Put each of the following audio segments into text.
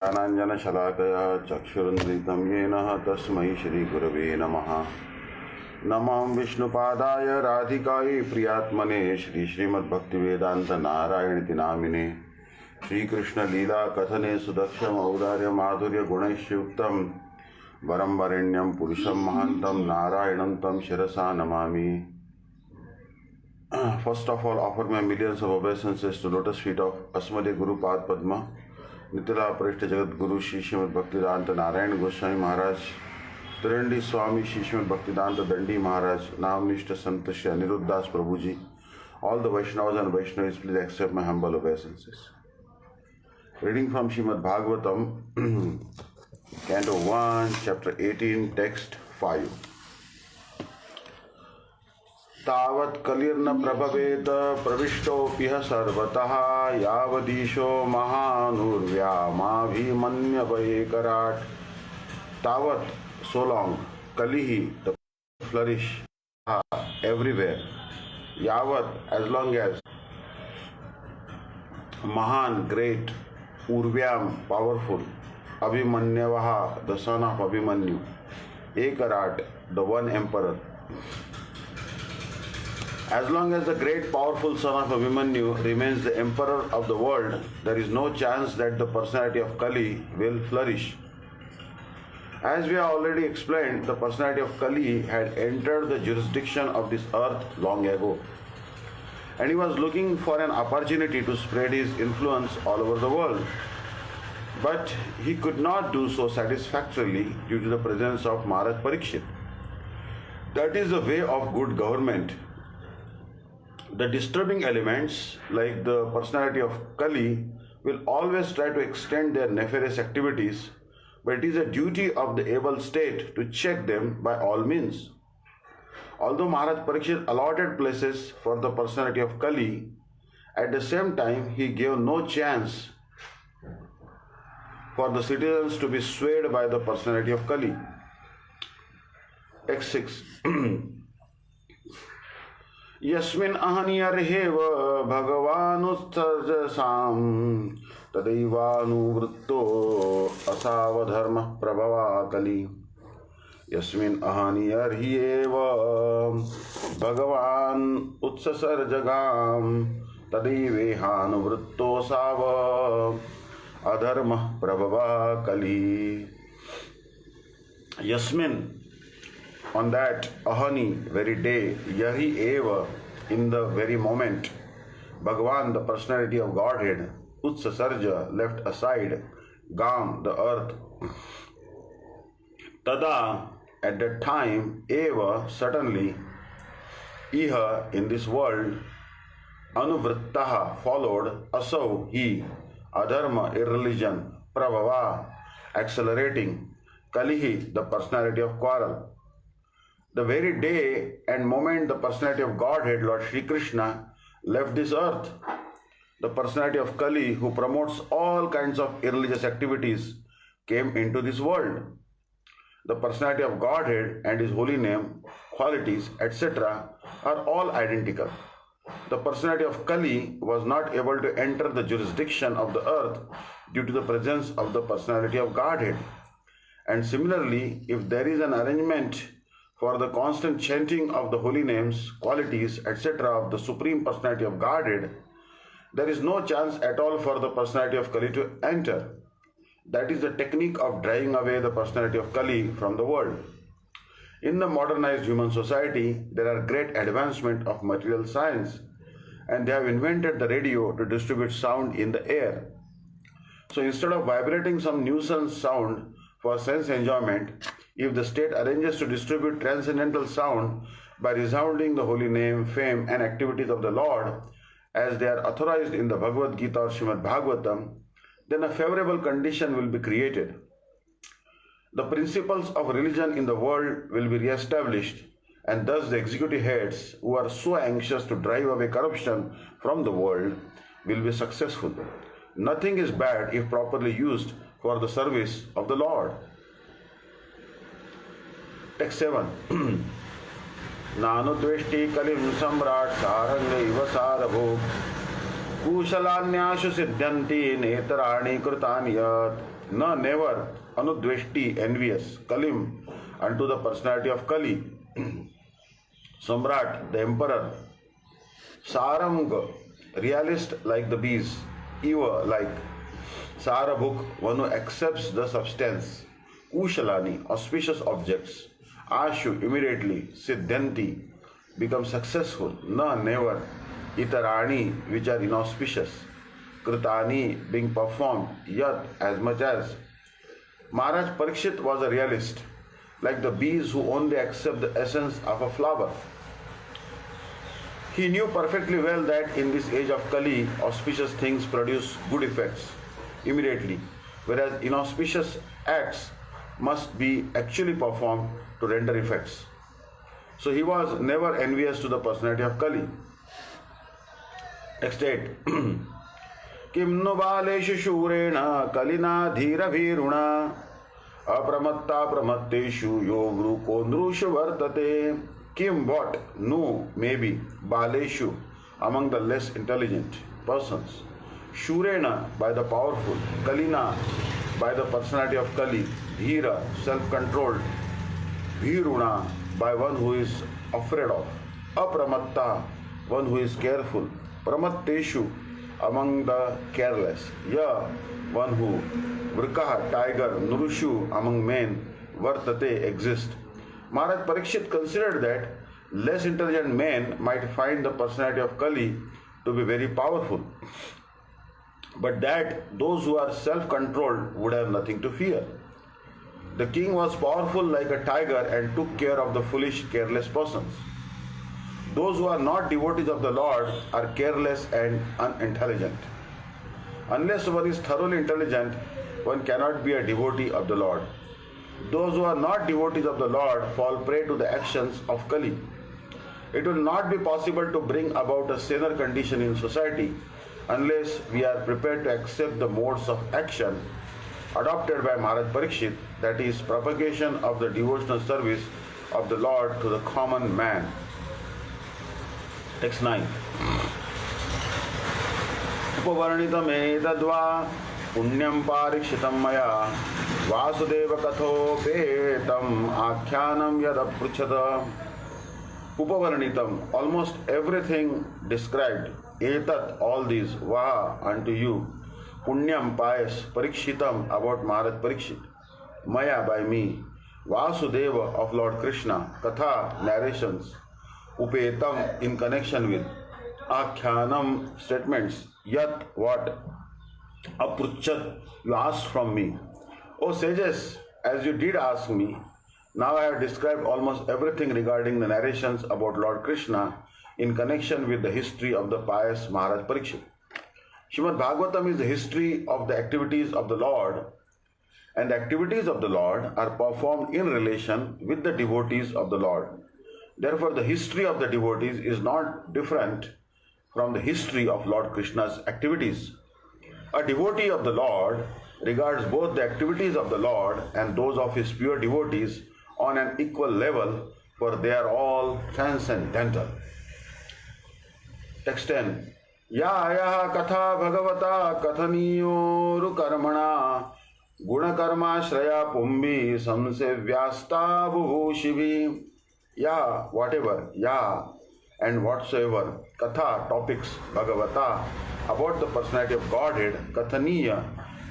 ज्ञानाञ्जनशलाकया चक्षुरुन्मिलितं येन तस्मै श्रीगुरवे नमः। नमां विष्णुपादाय राधिकायै प्रियात्मने श्रीमद्भक्तिवेदान्त नारायणति नामिने। श्रीकृष्णलीला कथने सुदक्षम औदार्य माधुर्य गुणैश्युक्तं वरं वरेण्यं पुरुषं महान्तं नारायणं तं शिरसा Namami. First of all, offer my millions of obeisances to lotus feet of Asmade Guru Pad Padma, Nitila Prishta Jagat Guru Shri Śrīmad Bhāgavatam Narayan Goswami Maharaj, Tirandi Swami Shri Śrīmad Bhaktivedanta Dandi Maharaj, Namnishta Sant Shri Aniruddha Das Prabhuji, all the Vaishnavas and Vaishnavis, please accept my humble obeisances. Reading from Śrīmad Bhāgavatam, Canto 1, Chapter 18, Text 5. तावत् कलिर्न प्रभवेत प्रविष्टोऽपिह सर्वतः यावदीशो महानुर्व्यामाभिमन्यवैकराट्. Tavat, so long, Kalihi, the flourish everywhere. Yavat, as long as, Mahan, great, Urvyam, powerful, Abhimanyavaha, the son of Abhimanyu, Ekarat, the one emperor. As long as the great powerful son of Abhimanyu remains the emperor of the world, there is no chance that the personality of Kali will flourish. As we have already explained, the personality of Kali had entered the jurisdiction of this earth long ago, and he was looking for an opportunity to spread his influence all over the world. But he could not do so satisfactorily due to the presence of Maharaj Parikshit. That is the way of good government. The disturbing elements, like the personality of Kali, will always try to extend their nefarious activities, but it is a duty of the able state to check them by all means. Although Maharaj Parikshit allotted places for the personality of Kali, at the same time he gave no chance for the citizens to be swayed by the personality of Kali. X6. यस्मिन् अहनियर्हेव भगवानुत्सर्जसां तदैवानुवृत्तो असावधर्मः प्रभवा कलि. यस्मिन् अहनियर्ह्येव भगवान् उत्ससर्जगां तदैवेहानुवृत्तोऽसाव अधर्मः प्रभवा कलि. यस्मिन्, on that ahani, very day, yahi eva, in the very moment, Bhagavan, the personality of Godhead, utsasarja, left aside, gam, the earth, tada, at that time, eva, certainly, iha, in this world, anuvrittaha, followed, asau, he, adharma, irreligion, prabhava, accelerating, kalihi, the personality of quarrel. The very day and moment the personality of Godhead, Lord Shri Krishna, left this earth, the personality of Kali, who promotes all kinds of irreligious activities, came into this world. The personality of Godhead and his holy name, qualities, etc. are all identical. The personality of Kali was not able to enter the jurisdiction of the earth due to the presence of the personality of Godhead. And similarly, if there is an arrangement for the constant chanting of the holy names, qualities, etc. of the Supreme Personality of Godhead, there is no chance at all for the personality of Kali to enter. That is the technique of driving away the personality of Kali from the world. In the modernized human society, there are great advancement of material science, and they have invented the radio to distribute sound in the air. So instead of vibrating some nuisance sound for sense enjoyment, if the state arranges to distribute transcendental sound by resounding the holy name, fame and activities of the Lord as they are authorized in the Bhagavad Gita or Śrīmad Bhāgavatam, then a favorable condition will be created. The principles of religion in the world will be re-established, and thus the executive heads who are so anxious to drive away corruption from the world will be successful. Nothing is bad if properly used for the service of the Lord. Text 7. Nanudveshti kalim samrat saranga iva sarabho कुशलान्याशु सिद्ध्यन्ति नेत्राणि कृतानि यत् Na never anudveshti envious, Kalim unto the personality of Kali, Samrat, the emperor, Sarang, realist like the bees, Eva like Sarabhuk, one who accepts the substance, Kushalani, auspicious objects, Ashu, immediately, Siddhanti, become successful, Na, never, Itarani, which are inauspicious, Kritani, being performed, Yat, as much as. Maharaj Parikshit was a realist, like the bees who only accept the essence of a flower. He knew perfectly well that in this age of Kali, auspicious things produce good effects immediately, whereas inauspicious acts must be actually performed to render effects. So he was never envious to the personality of Kali. Next 8. Kim no baleshu shurena kalina dhira viruna apramatta pramatteshu yogru kondrushu vartate. Kim what? No, maybe. Baleshu, among the less intelligent persons. Shurena, by the powerful. Kalina, by the personality of Kali. Dhira, self-controlled. Viruna, by one who is afraid of. Apramatta, one who is careful. Pramatteshu, among the careless. Ya, one who. Vrikaha, tiger. Nurushu, among men. Vartate, exist. Maharaj Parikshit considered that less intelligent men might find the personality of Kali to be very powerful, but that those who are self-controlled would have nothing to fear. The king was powerful like a tiger and took care of the foolish, careless persons. Those who are not devotees of the Lord are careless and unintelligent. Unless one is thoroughly intelligent, one cannot be a devotee of the Lord. Those who are not devotees of the Lord fall prey to the actions of Kali. It will not be possible to bring about a saner condition in society unless we are prepared to accept the modes of action adopted by Maharaj Parikshit, that is, propagation of the devotional service of the Lord to the common man. Text 9. Upavarnitam etadva punyam parikshitam maya Vasudeva kathopetam akyanam yadapruchata. Upavarnitam, almost everything described, etat, all these, vaha, unto you, punyam, pious, parikshitam, about Maharaj Parikshit, maya, by me, Vasudeva, of Lord Krishna, katha, narrations, upetam, in connection with, akyanam, statements, yat, what, apruchat, you asked from me. O sages, as you did ask me, now I have described almost everything regarding the narrations about Lord Krishna in connection with the history of the pious Maharaj Parikshit. Śrīmad Bhāgavatam is the history of the activities of the Lord, and the activities of the Lord are performed in relation with the devotees of the Lord. Therefore, the history of the devotees is not different from the history of Lord Krishna's activities. A devotee of the Lord regards both the activities of the Lord and those of his pure devotees on an equal level, for they are all transcendental. Text 10. Ya katha bhagavata kathaniyoru karmana gunakarma shraya pumbi samsevyasta bhuvushivi. Ya, whatever, ya, and whatsoever, katha, topics, bhagavata, about the personality of Godhead, kathaniya,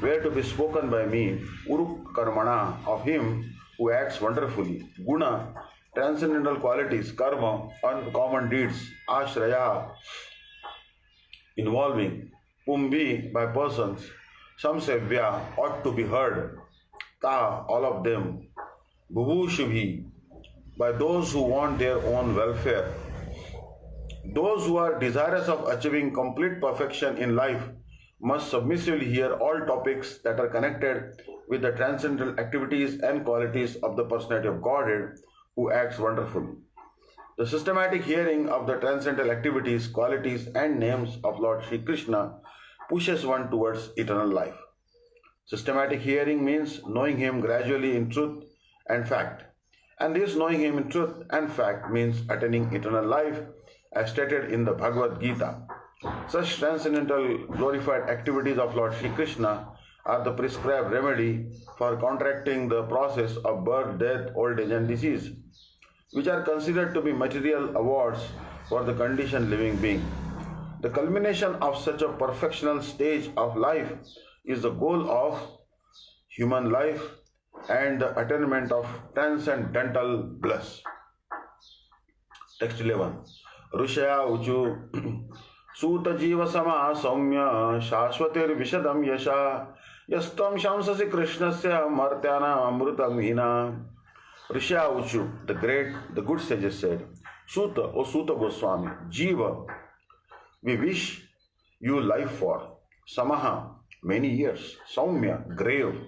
were to be spoken by me, Uru Karmana, of him who acts wonderfully, Guna, transcendental qualities, Karma, uncommon deeds, Ashraya, involving, Pumbi, by persons, Samsevya, ought to be heard, Ta, all of them, Bhuvushivi, by those who want their own welfare. Those who are desirous of achieving complete perfection in life must submissively hear all topics that are connected with the transcendental activities and qualities of the personality of Godhead who acts wonderfully. The systematic hearing of the transcendental activities, qualities and names of Lord Sri Krishna pushes one towards eternal life. Systematic hearing means knowing him gradually in truth and fact. And this knowing him in truth and fact means attaining eternal life as stated in the Bhagavad Gita. Such transcendental glorified activities of Lord Sri Krishna are the prescribed remedy for contracting the process of birth, death, old age, and disease, which are considered to be material awards for the conditioned living being. The culmination of such a perfectional stage of life is the goal of human life and the attainment of transcendental bliss. Text 11. Rushaya uchu Sūta jiva sama saumya shashvatir vishadam yasha yastam shamsasi krishnasya martyana amrutam hina. Rishya Uchu, the good sages said, Sūta, O Sūta Goswami, Jiva, we wish you life for, Samaha, many years, Saumya, grave,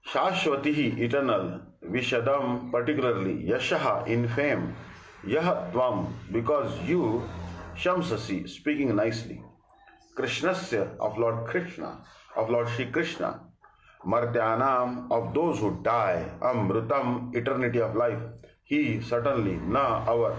Shashvatihi, eternal, Vishadam, particularly, Yashaha, in fame, Yahatvam, because you, Shamsasi, speaking nicely, Krishnasya, of Lord Krishna, of Lord Shri Krishna, Martyanam, of those who die, Amrutam, eternity of life, he, certainly, na, our.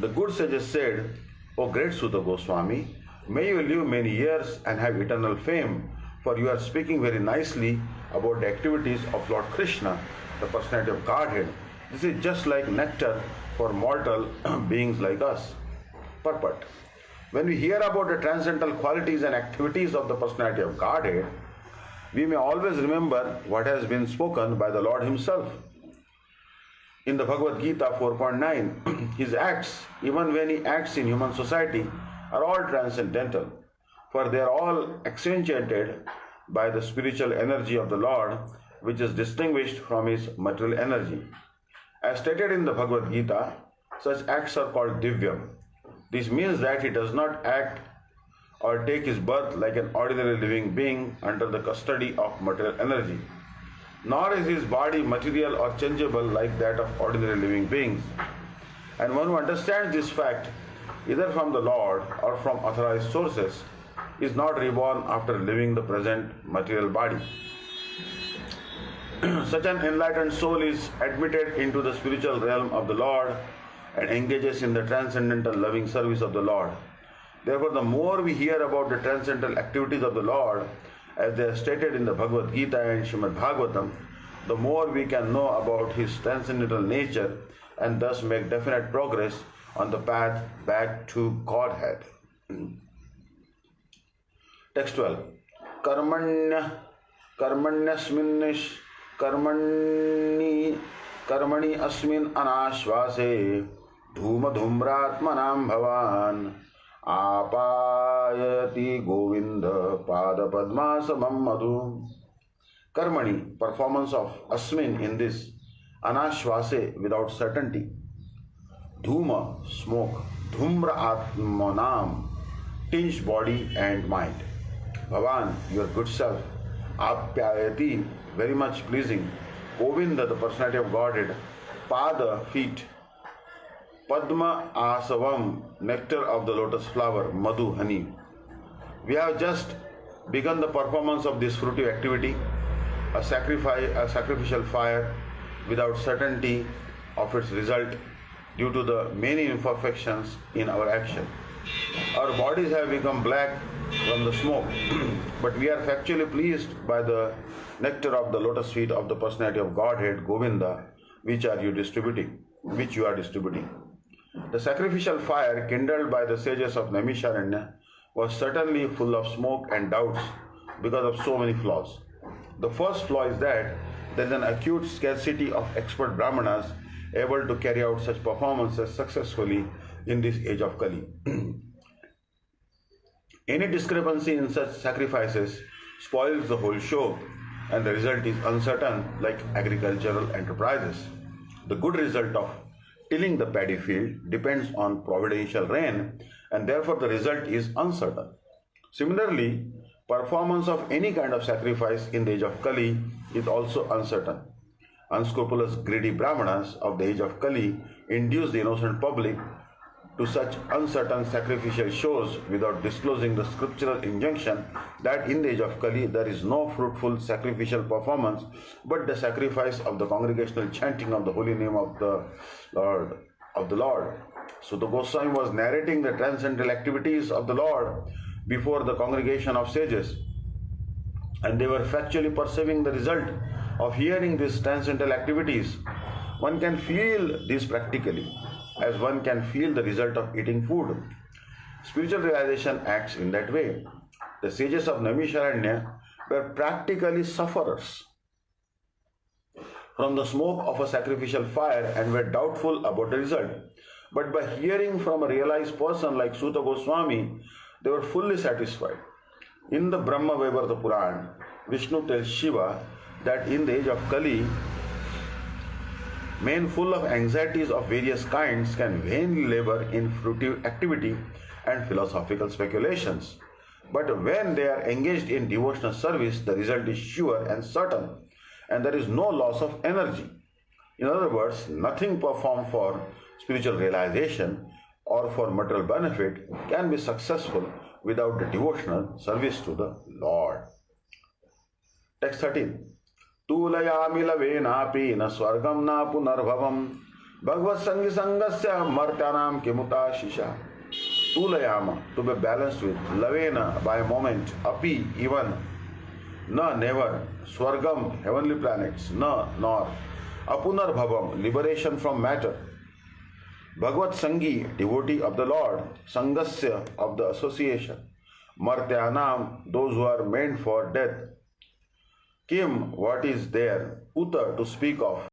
The good sages said, O great Sutta Goswami, may you live many years and have eternal fame, for you are speaking very nicely about the activities of Lord Krishna, the personality of Godhead. This is just like nectar for mortal beings like us. Purport. When we hear about the transcendental qualities and activities of the personality of Godhead, we may always remember what has been spoken by the Lord Himself. In the Bhagavad Gita 4.9, His acts, even when He acts in human society, are all transcendental, for they are all accentuated by the spiritual energy of the Lord, which is distinguished from His material energy. As stated in the Bhagavad Gita, such acts are called divyam. This means that He does not act or take His birth like an ordinary living being under the custody of material energy. Nor is His body material or changeable like that of ordinary living beings. And one who understands this fact, either from the Lord or from authorized sources, is not reborn after leaving the present material body. Such an enlightened soul is admitted into the spiritual realm of the Lord and engages in the transcendental loving service of the Lord. Therefore, the more we hear about the transcendental activities of the Lord, as they are stated in the Bhagavad Gita and Śrīmad Bhāgavatam, the more we can know about His transcendental nature and thus make definite progress on the path back to Godhead. Text 12. Karmani asmin anashvase dhuma dhumratmanam bhavan apayati govinda pada padmasamam madhu. Karmani, performance of asmin in this, anashvase, without certainty, dhuma, smoke, dhumra atmanam, tinged body and mind, bhavan, your good self, apyayati, very much pleasing, Govinda, the personality of Godhead, pada, feet, Padma asavam, nectar of the lotus flower, madhu, honey. We have just begun the performance of this fruitive activity, a sacrificial fire without certainty of its result due to the many imperfections in our action. Our bodies have become black from the smoke, but we are factually pleased by the nectar of the lotus feet of the personality of Godhead, Govinda, which you are distributing. The sacrificial fire kindled by the sages of Naimisharanya was certainly full of smoke and doubts because of so many flaws. The first flaw is that there is an acute scarcity of expert brahmanas able to carry out such performances successfully in this age of Kali. Any discrepancy in such sacrifices spoils the whole show, and the result is uncertain, like agricultural enterprises. The good result of tilling the paddy field depends on providential rain, and therefore the result is uncertain. Similarly, performance of any kind of sacrifice in the age of Kali is also uncertain. Unscrupulous, greedy brahmanas of the age of Kali induce the innocent public to such uncertain sacrificial shows without disclosing the scriptural injunction that in the age of Kali there is no fruitful sacrificial performance but the sacrifice of the congregational chanting of the holy name of the Lord. So the Goswami was narrating the transcendental activities of the Lord before the congregation of sages. and they were factually perceiving the result of hearing these transcendental activities. One can feel this practically, as one can feel the result of eating food. Spiritual realization acts in that way. The sages of Naimisharanya were practically sufferers from the smoke of a sacrificial fire and were doubtful about the result. But by hearing from a realized person like Suta Goswami, they were fully satisfied. In the Brahma Vaivarta Puran, Vishnu tells Shiva that in the age of Kali, men full of anxieties of various kinds can vainly labor in fruitive activity and philosophical speculations. But when they are engaged in devotional service, the result is sure and certain, and there is no loss of energy. In other words, nothing performed for spiritual realization or for material benefit can be successful without the devotional service to the Lord. Text 13. Tulayami lavenapi na swargam na punarbhavam bhagavad sangi sangasya martyanam kimuta shisha. Tulayama, to be balanced with, lavena, by a moment, api, even, na, never, swargam, heavenly planets, na, nor, apunarbhavam, liberation from matter, Bhagavad Sangi, devotee of the Lord, Sangasya, of the association, Martyanam, those who are meant for death, Kim, what is there, Uta, to speak of,